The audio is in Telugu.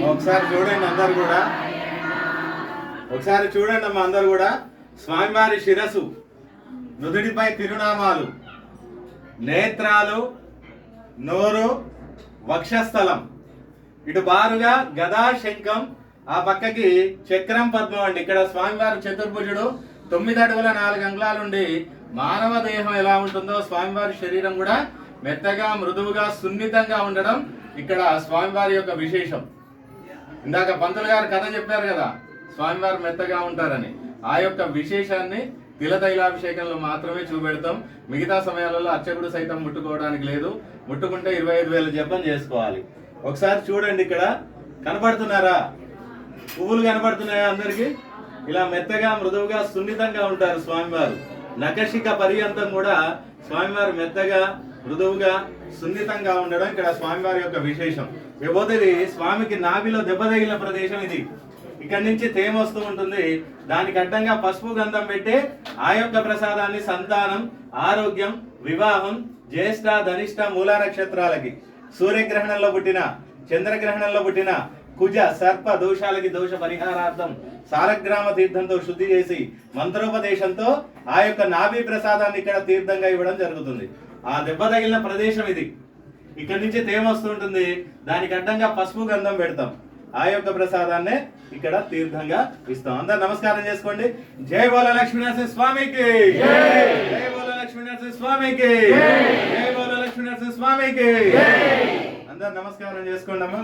ఒకసారి చూడండి అందరు కూడా, ఒకసారి చూడండి అమ్మ అందరు కూడా. స్వామివారి శిరస్సు, నుదుడిపై తిరునామాలు, నేత్రాలు, నోరు, వక్షస్థలం, ఇటు బారుగా గదా శంఖం, ఆ పక్కకి చక్రం పద్మం అండి. ఇక్కడ స్వామివారి చతుర్భుజుడు, 9 అడుగుల 4 అంగుళాలుండి మానవ దేహం ఎలా ఉంటుందో స్వామివారి శరీరం కూడా మెత్తగా, మృదువుగా, సున్నితంగా ఉండడం ఇక్కడ స్వామివారి యొక్క విశేషం. ఇందాక పంతులు గారు కథ చెప్పారు కదా, స్వామివారు మెత్తగా ఉంటారని. ఆ యొక్క విశేషాన్ని తిలతైలాభిషేకంలో మాత్రమే చూపెడతాం. మిగతా సమయాలలో అర్చకుడు సైతం ముట్టుకోవడానికి లేదు. ముట్టుకుంటే 25,000 జపం చేసుకోవాలి. ఒకసారి చూడండి, ఇక్కడ కనపడుతున్నారా? పువ్వులు కనపడుతున్నాయా అందరికి? ఇలా మెత్తగా, మృదువుగా, సున్నితంగా ఉంటారు స్వామివారు. నఖశిఖ పర్యంతం కూడా స్వామివారు మెత్తగా, మృదువుగా, సున్నితంగా ఉండడం ఇక్కడ స్వామివారి యొక్క విశేషం. ఇకపోతే స్వామికి నాభిలో దెబ్బ తగిలిన ప్రదేశం ఇది. ఇక్కడి నుంచి తేమ వస్తూ ఉంటుంది. దానికి అడ్డంగా పసుపు గంధం పెట్టి ఆ యొక్క ప్రసాదాన్ని సంతానం, ఆరోగ్యం, వివాహం, జ్యేష్ఠ, ధనిష్ట, మూల నక్షత్రాలకి, సూర్యగ్రహణంలో పుట్టిన, చంద్రగ్రహణంలో పుట్టిన, కుజ, సర్ప దోషాలకి దోష పరిహారార్థం సాలగ్రామ తీర్థంతో శుద్ధి చేసి మంత్రోపదేశంతో ఆ యొక్క నాభి ప్రసాదాన్ని ఇక్కడ తీర్థంగా ఇవ్వడం జరుగుతుంది. ఆ దెబ్బ తగిలిన ప్రదేశం ఇది. ఇక్కడి నుంచి తేమ వస్తుంటుంది. దానికి అడ్డంగా పసుపు గంధం పెడతాం. ఆ యొక్క ప్రసాదాన్నే ఇక్కడ తీర్థంగా ఇస్తాం. అందరు నమస్కారం చేసుకోండి. జై బోల లక్ష్మీనరసింహ స్వామికి, జై బోల లక్ష్మీనరసింహ స్వామికి, జై బోల లక్ష్మీనరసింహ స్వామికి. అందరు నమస్కారం చేసుకోండి అమ్మా.